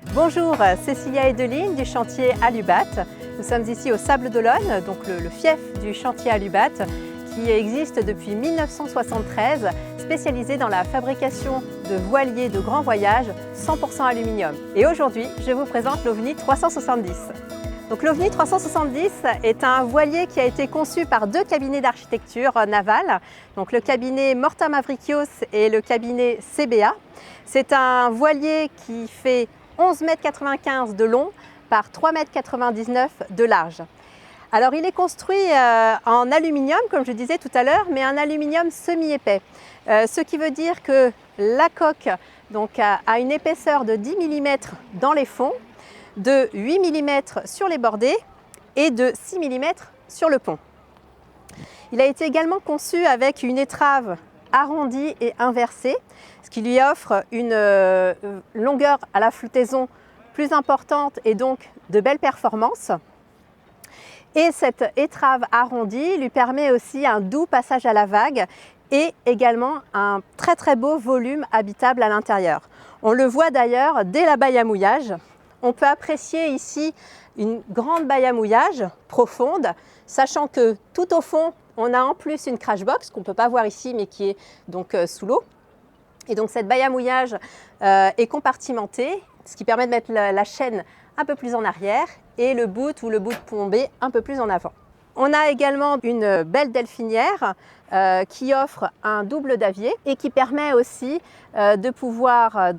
Bonjour, Cécilia Edeline du chantier Alubat. Nous sommes ici au Sable d'Olonne, donc le fief du chantier Alubat, qui existe depuis 1973, spécialisé dans la fabrication de voiliers de grand voyage 100% aluminium. Et aujourd'hui, je vous présente l'OVNI 370. Donc l'OVNI 370 est un voilier qui a été conçu par deux cabinets d'architecture navale, donc le cabinet Morta Mavrikios et le cabinet CBA. C'est un voilier qui fait 11,95 m de long par 3,99 m de large. Alors il est construit en aluminium, comme je disais tout à l'heure, mais un aluminium semi-épais. Ce qui veut dire que la coque donc, a une épaisseur de 10 mm dans les fonds, de 8 mm sur les bordées et de 6 mm sur le pont. Il a été également conçu avec une étrave arrondie et inversée, ce qui lui offre une longueur à la flottaison plus importante et donc de belles performances. Et cette étrave arrondie lui permet aussi un doux passage à la vague et également un très beau volume habitable à l'intérieur. On le voit d'ailleurs dès la baille à mouillage. On peut apprécier ici une grande baille à mouillage profonde, sachant que tout au fond, on a en plus une crash box qu'on ne peut pas voir ici, mais qui est donc sous l'eau. Et donc cette baille à mouillage est compartimentée, ce qui permet de mettre la chaîne un peu plus en arrière et le boot ou le bout de plombé un peu plus en avant. On a également une belle delphinière qui offre un double davier et qui permet aussi de pouvoir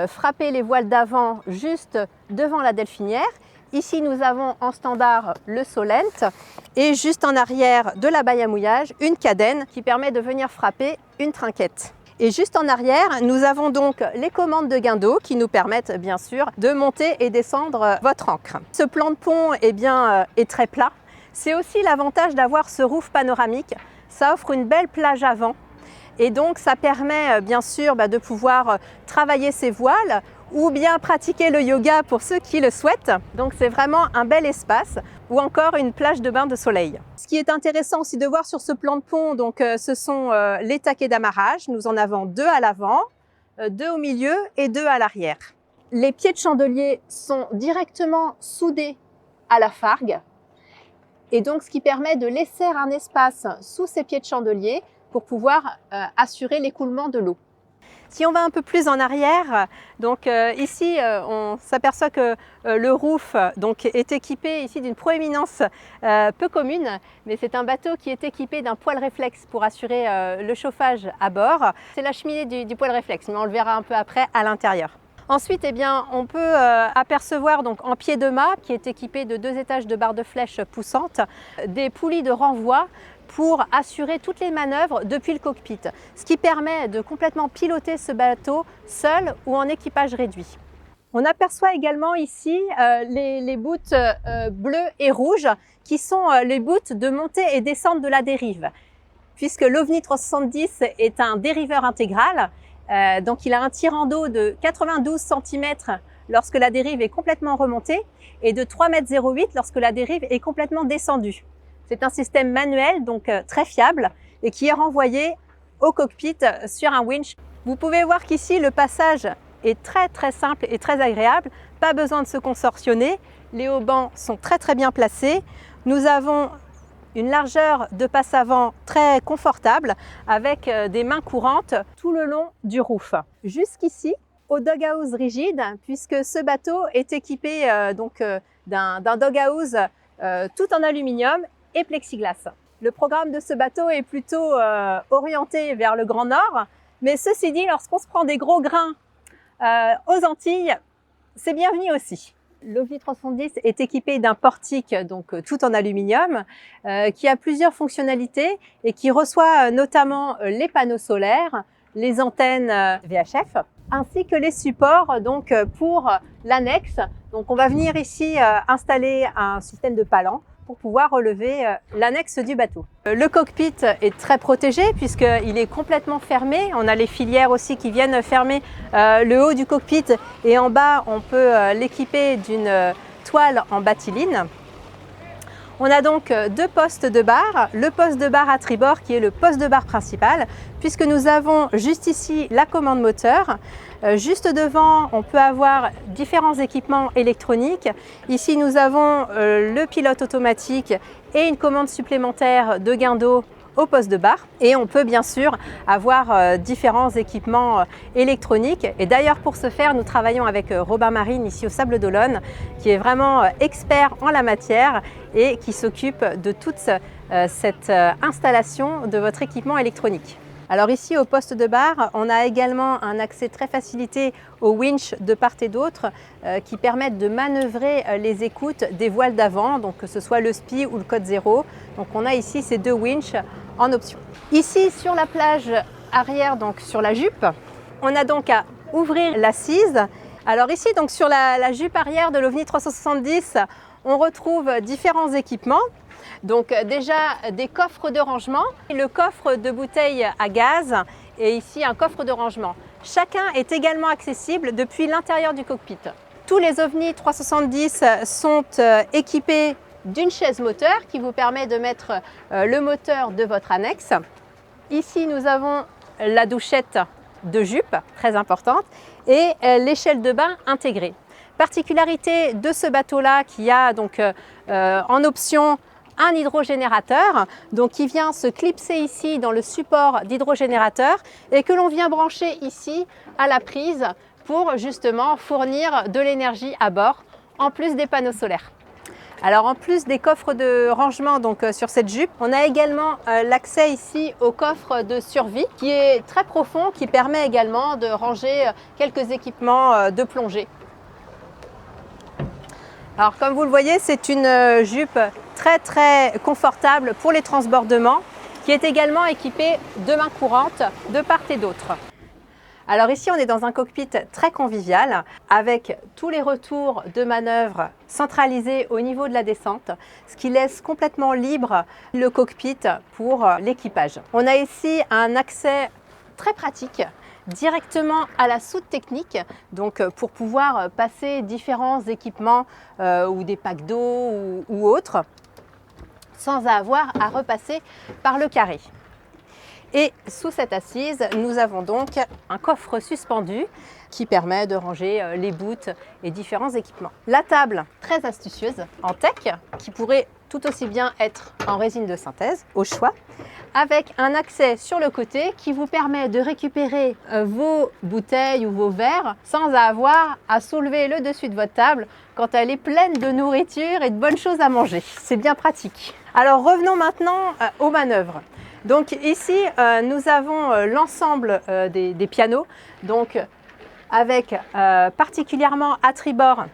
frapper les voiles d'avant juste devant la delphinière. Ici, nous avons en standard le Solent et juste en arrière de la baille à mouillage, une cadène qui permet de venir frapper une trinquette. Et juste en arrière, nous avons donc les commandes de gain d'eau qui nous permettent bien sûr de monter et descendre votre ancre. Ce plan de pont est très plat. C'est aussi l'avantage d'avoir ce roof panoramique. Ça offre une belle plage avant et donc ça permet bien sûr de pouvoir travailler ses voiles ou bien pratiquer le yoga pour ceux qui le souhaitent. Donc c'est vraiment un bel espace ou encore une plage de bain de soleil. Ce qui est intéressant aussi de voir sur ce plan de pont, ce sont les taquets d'amarrage. Nous en avons deux à l'avant, deux au milieu et deux à l'arrière. Les pieds de chandelier sont directement soudés à la fargue et donc ce qui permet de laisser un espace sous ces pieds de chandelier pour pouvoir assurer l'écoulement de l'eau. Si on va un peu plus en arrière, ici on s'aperçoit que le roof est équipé ici d'une proéminence peu commune, mais c'est un bateau qui est équipé d'un poêle réflexe pour assurer le chauffage à bord. C'est la cheminée du poêle réflexe, mais on le verra un peu après à l'intérieur. Ensuite, on peut apercevoir en pied de mât, qui est équipé de 2 étages de barres de flèche poussantes, des poulies de renvoi pour assurer toutes les manœuvres depuis le cockpit, ce qui permet de complètement piloter ce bateau seul ou en équipage réduit. On aperçoit également ici les boots bleus et rouges qui sont les boots de montée et descente de la dérive, puisque l'OVNI 370 est un dériveur intégral. Donc il a un tirant d'eau de 92 cm lorsque la dérive est complètement remontée et de 3,08 m lorsque la dérive est complètement descendue. C'est un système manuel, donc très fiable et qui est renvoyé au cockpit sur un winch. Vous pouvez voir qu'ici le passage est très simple et très agréable. Pas besoin de se contorsionner. Les haubans sont très bien placés. Nous avons une largeur de passe avant très confortable avec des mains courantes tout le long du roof. Jusqu'ici, au doghouse rigide, puisque ce bateau est équipé d'un doghouse tout en aluminium et plexiglas. Le programme de ce bateau est plutôt orienté vers le Grand Nord, mais ceci dit, lorsqu'on se prend des gros grains aux Antilles, c'est bienvenu aussi. L'OVNI 370 est équipé d'un portique tout en aluminium qui a plusieurs fonctionnalités et qui reçoit notamment les panneaux solaires, les antennes VHF ainsi que les supports pour l'annexe. Donc on va venir ici installer un système de palans pour pouvoir relever l'annexe du bateau. Le cockpit est très protégé puisqu'il est complètement fermé. On a les filières aussi qui viennent fermer le haut du cockpit et en bas on peut l'équiper d'une toile en batiline. On a donc deux postes de barre, le poste de barre à tribord qui est le poste de barre principal, puisque nous avons juste ici la commande moteur. Juste devant, on peut avoir différents équipements électroniques. Ici, nous avons le pilote automatique et une commande supplémentaire de gain d'eau au poste de barre, et on peut bien sûr avoir différents équipements électroniques. Et d'ailleurs, pour ce faire, nous travaillons avec Robin Marine ici au Sables d'Olonne, qui est vraiment expert en la matière et qui s'occupe de toute cette installation de votre équipement électronique. Alors ici au poste de barre, on a également un accès très facilité aux winches de part et d'autre qui permettent de manœuvrer les écoutes des voiles d'avant, donc que ce soit le SPI ou le code 0. Donc on a ici ces deux winches en option. Ici sur la plage arrière, donc sur la jupe, on a donc à ouvrir l'assise. Alors ici donc sur la jupe arrière de l'OVNI 370, on retrouve différents équipements. Donc déjà des coffres de rangement, le coffre de bouteilles à gaz et ici un coffre de rangement. Chacun est également accessible depuis l'intérieur du cockpit. Tous les OVNI 370 sont équipés d'une chaise moteur qui vous permet de mettre le moteur de votre annexe. Ici nous avons la douchette de jupe, très importante, et l'échelle de bain intégrée. Particularité de ce bateau-là qui a donc en option un hydrogénérateur, donc qui vient se clipser ici dans le support d'hydrogénérateur et que l'on vient brancher ici à la prise pour justement fournir de l'énergie à bord, en plus des panneaux solaires. Alors en plus des coffres de rangement donc sur cette jupe, on a également l'accès ici au coffre de survie qui est très profond, qui permet également de ranger quelques équipements de plongée. Alors comme vous le voyez, c'est une jupe très confortable pour les transbordements qui est également équipée de mains courantes de part et d'autre. Alors ici on est dans un cockpit très convivial avec tous les retours de manœuvre centralisés au niveau de la descente, ce qui laisse complètement libre le cockpit pour l'équipage. On a ici un accès très pratique directement à la soute technique, donc pour pouvoir passer différents équipements ou des packs d'eau ou autres, sans avoir à repasser par le carré. Et sous cette assise, nous avons donc un coffre suspendu qui permet de ranger les boots et différents équipements. La table, très astucieuse, en tech, qui pourrait tout aussi bien être en résine de synthèse, au choix, avec un accès sur le côté qui vous permet de récupérer vos bouteilles ou vos verres sans avoir à soulever le dessus de votre table quand elle est pleine de nourriture et de bonnes choses à manger. C'est bien pratique. Alors revenons maintenant aux manœuvres. Donc ici, nous avons l'ensemble des pianos, donc avec particulièrement à tribord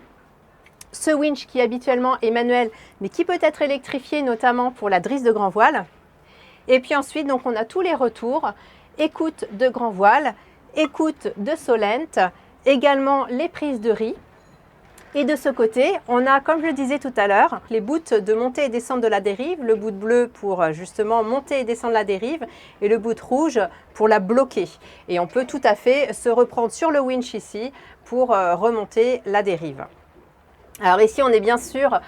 ce winch qui habituellement est manuel mais qui peut être électrifié notamment pour la drisse de grand voile. Et puis ensuite, donc, on a tous les retours, écoute de grand voile, écoute de solente, également les prises de riz. Et de ce côté, on a, comme je le disais tout à l'heure, les boots de montée et descente de la dérive, le boot bleu pour justement monter et descendre la dérive et le boot rouge pour la bloquer. Et on peut tout à fait se reprendre sur le winch ici pour remonter la dérive. Alors ici, on est bien sûr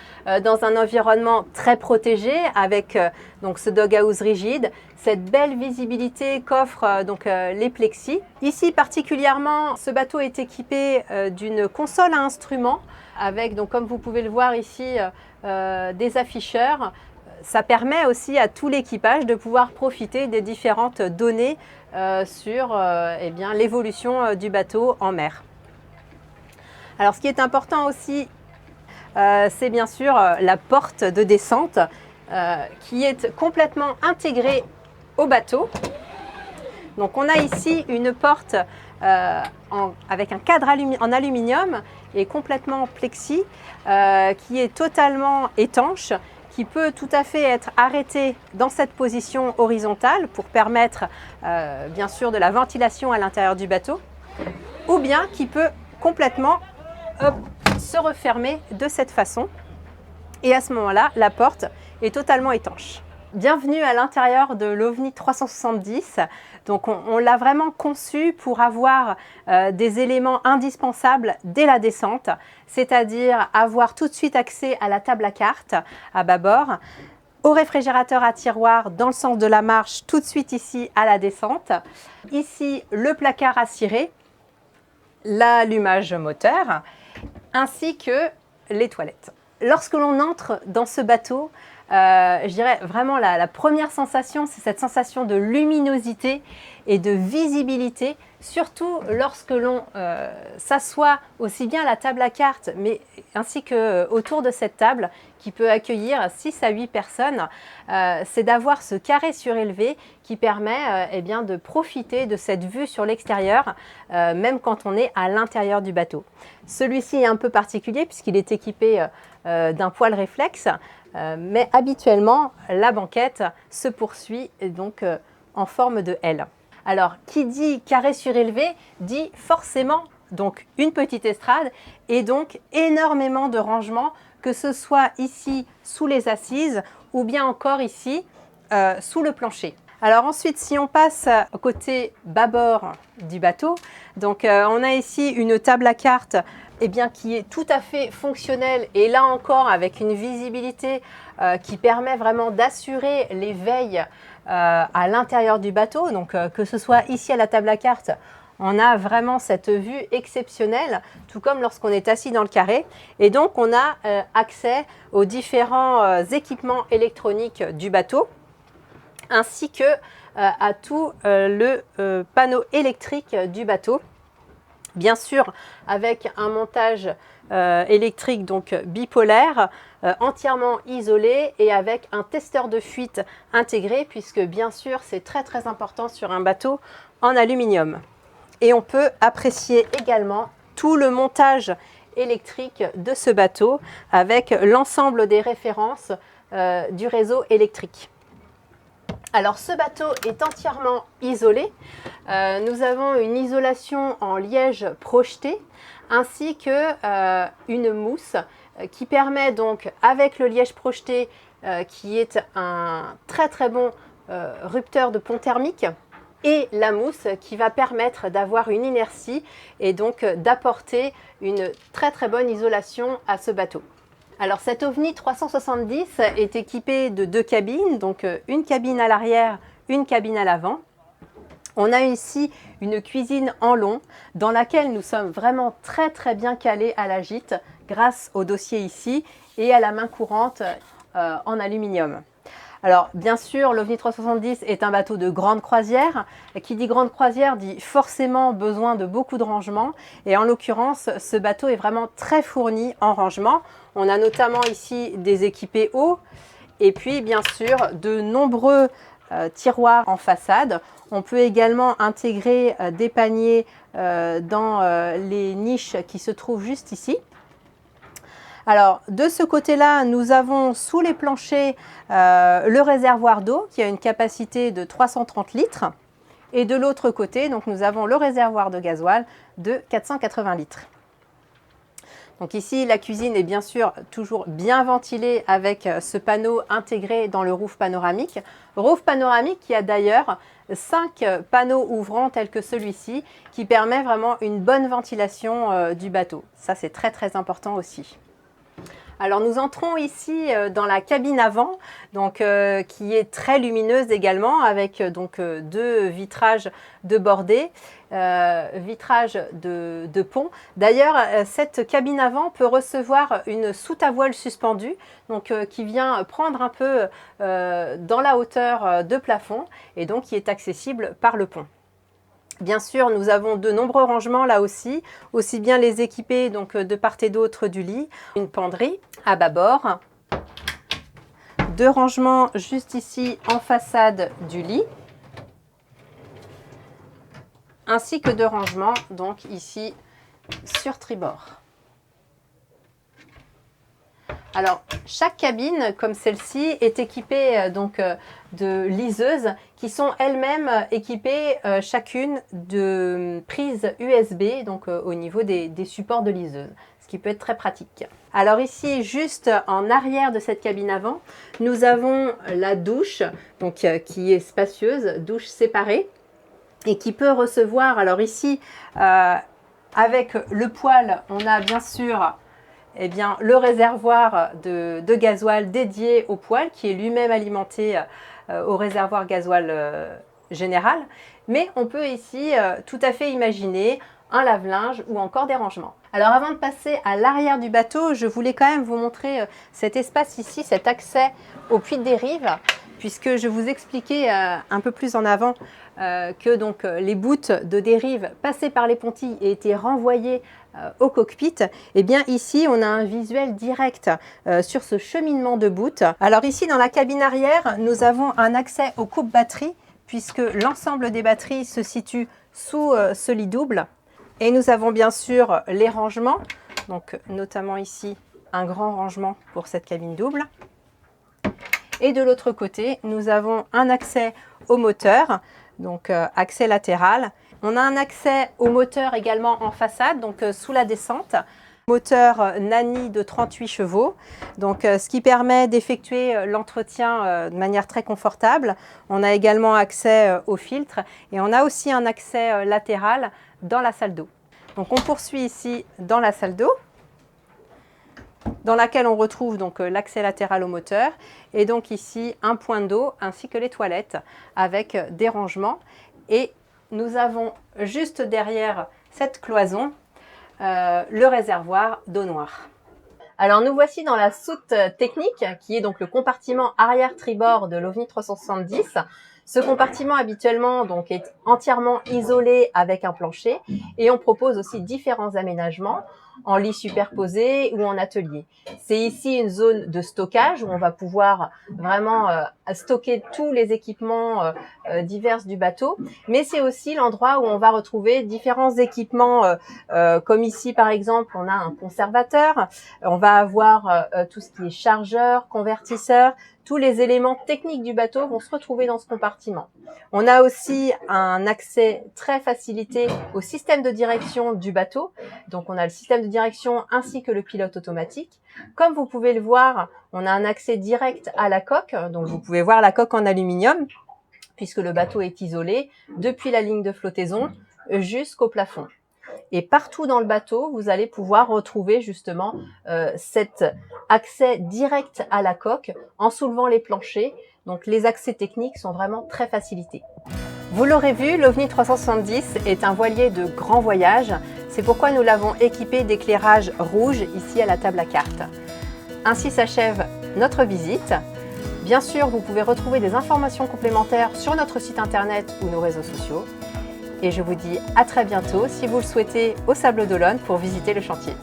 dans un environnement très protégé avec donc ce doghouse rigide, cette belle visibilité qu'offrent les plexis. Ici particulièrement, ce bateau est équipé d'une console à instruments avec, donc, comme vous pouvez le voir ici, des afficheurs. Ça permet aussi à tout l'équipage de pouvoir profiter des différentes données sur l'évolution du bateau en mer. Alors ce qui est important aussi, c'est bien sûr la porte de descente qui est complètement intégrée au bateau. Donc on a ici une porte avec un cadre en aluminium et complètement plexi qui est totalement étanche, qui peut tout à fait être arrêtée dans cette position horizontale pour permettre bien sûr de la ventilation à l'intérieur du bateau, ou bien qui peut complètement se refermer de cette façon, et à ce moment-là, la porte est totalement étanche. Bienvenue à l'intérieur de l'OVNI 370. Donc on l'a vraiment conçu pour avoir des éléments indispensables dès la descente, c'est-à-dire avoir tout de suite accès à la table à cartes à bâbord, au réfrigérateur à tiroir dans le sens de la marche tout de suite ici à la descente, ici le placard à cirer, l'allumage moteur, ainsi que les toilettes. Lorsque l'on entre dans ce bateau, je dirais vraiment la première sensation, c'est cette sensation de luminosité et de visibilité, surtout lorsque l'on s'assoit aussi bien à la table à cartes, mais ainsi que autour de cette table qui peut accueillir 6 à 8 personnes. C'est d'avoir ce carré surélevé qui permet eh bien, de profiter de cette vue sur l'extérieur, même quand on est à l'intérieur du bateau. Celui-ci est un peu particulier puisqu'il est équipé d'un poêle réflexe, mais habituellement la banquette se poursuit donc en forme de L. Alors qui dit carré surélevé dit forcément donc une petite estrade et donc énormément de rangements, que ce soit ici sous les assises ou bien encore ici sous le plancher. Alors ensuite, si on passe au côté bâbord du bateau, donc on a ici une table à cartes eh bien, qui est tout à fait fonctionnelle et là encore avec une visibilité qui permet vraiment d'assurer les veilles à l'intérieur du bateau. Donc que ce soit ici à la table à cartes, on a vraiment cette vue exceptionnelle, tout comme lorsqu'on est assis dans le carré. Et donc on a accès aux différents équipements électroniques du bateau, ainsi que à tout le panneau électrique du bateau. Bien sûr, avec un montage électrique donc bipolaire, entièrement isolé et avec un testeur de fuite intégré, puisque bien sûr, c'est très important sur un bateau en aluminium. Et on peut apprécier également tout le montage électrique de ce bateau avec l'ensemble des références du réseau électrique. Alors ce bateau est entièrement isolé. Nous avons une isolation en liège projeté ainsi que une mousse qui permet donc avec le liège projeté qui est un très bon rupteur de pont thermique, et la mousse qui va permettre d'avoir une inertie et donc d'apporter une très bonne isolation à ce bateau. Alors cet OVNI 370 est équipé de 2 cabines, donc une cabine à l'arrière, une cabine à l'avant. On a ici une cuisine en long dans laquelle nous sommes vraiment très bien calés à la gîte grâce au dossier ici et à la main courante en aluminium. Alors bien sûr, l'OVNI 370 est un bateau de grande croisière. Qui dit grande croisière dit forcément besoin de beaucoup de rangements. Et en l'occurrence, ce bateau est vraiment très fourni en rangement. On a notamment ici des équipés eau et puis bien sûr de nombreux tiroirs en façade. On peut également intégrer des paniers dans les niches qui se trouvent juste ici. Alors, de ce côté-là, nous avons sous les planchers le réservoir d'eau qui a une capacité de 330 litres. Et de l'autre côté, donc, nous avons le réservoir de gasoil de 480 litres. Donc ici, la cuisine est bien sûr toujours bien ventilée avec ce panneau intégré dans le roof panoramique. Roof panoramique qui a d'ailleurs 5 panneaux ouvrants tels que celui-ci qui permet vraiment une bonne ventilation du bateau. Ça, c'est très important aussi. Alors nous entrons ici dans la cabine avant, donc, qui est très lumineuse également avec donc 2 vitrages de bordée, vitrage de pont. D'ailleurs, cette cabine avant peut recevoir une soute à voile suspendue, donc, qui vient prendre un peu dans la hauteur de plafond et donc qui est accessible par le pont. Bien sûr, nous avons de nombreux rangements là aussi bien les équipés donc de part et d'autre du lit, une penderie à bâbord, 2 rangements juste ici en façade du lit, ainsi que 2 rangements donc ici sur tribord. Alors, chaque cabine, comme celle-ci, est équipée donc de liseuses qui sont elles-mêmes équipées chacune de prises USB, donc au niveau des supports de liseuse, ce qui peut être très pratique. Alors ici, juste en arrière de cette cabine avant, nous avons la douche, donc qui est spacieuse, douche séparée, et qui peut recevoir, alors ici, avec le poêle, on a bien sûr le réservoir de gasoil dédié au poêle, qui est lui-même alimenté au réservoir gasoil général. Mais on peut ici tout à fait imaginer un lave-linge ou encore des rangements. Alors avant de passer à l'arrière du bateau, je voulais quand même vous montrer cet espace ici, cet accès au puits de dérive, puisque je vous expliquais un peu plus en avant que donc, les bouts de dérive passés par les pontilles et étaient renvoyés au cockpit. Et bien ici, on a un visuel direct sur ce cheminement de bouts. Alors ici, dans la cabine arrière, nous avons un accès au coupe-batterie, puisque l'ensemble des batteries se situe sous ce lit double. Et nous avons bien sûr les rangements, donc notamment ici, un grand rangement pour cette cabine double. Et de l'autre côté, nous avons un accès au moteur, donc accès latéral. On a un accès au moteur également en façade, donc sous la descente. Moteur Nani de 38 chevaux, donc ce qui permet d'effectuer l'entretien de manière très confortable. On a également accès au filtre et on a aussi un accès latéral dans la salle d'eau. Donc on poursuit ici dans la salle d'eau, dans laquelle on retrouve donc l'accès latéral au moteur et donc ici un point d'eau ainsi que les toilettes avec des rangements. Et nous avons juste derrière cette cloison le réservoir d'eau noire. Alors nous voici dans la soute technique qui est donc le compartiment arrière tribord de l'OVNI 370. Ce compartiment habituellement donc est entièrement isolé avec un plancher et on propose aussi différents aménagements en lit superposé ou en atelier. C'est ici une zone de stockage où on va pouvoir vraiment stocker tous les équipements divers du bateau, mais c'est aussi l'endroit où on va retrouver différents équipements comme ici par exemple on a un conservateur, on va avoir tout ce qui est chargeur, convertisseur, tous les éléments techniques du bateau vont se retrouver dans ce compartiment. On a aussi un accès très facilité au système de direction du bateau. Donc on a le système de direction ainsi que le pilote automatique. Comme vous pouvez le voir, on a un accès direct à la coque. Donc vous pouvez voir la coque en aluminium puisque le bateau est isolé depuis la ligne de flottaison jusqu'au plafond. Et partout dans le bateau, vous allez pouvoir retrouver justement cet accès direct à la coque en soulevant les planchers. Donc les accès techniques sont vraiment très facilités. Vous l'aurez vu, l'OVNI 370 est un voilier de grand voyage. C'est pourquoi nous l'avons équipé d'éclairage rouge ici à la table à cartes. Ainsi s'achève notre visite. Bien sûr, vous pouvez retrouver des informations complémentaires sur notre site internet ou nos réseaux sociaux. Et je vous dis à très bientôt si vous le souhaitez au Sables d'Olonne pour visiter le chantier.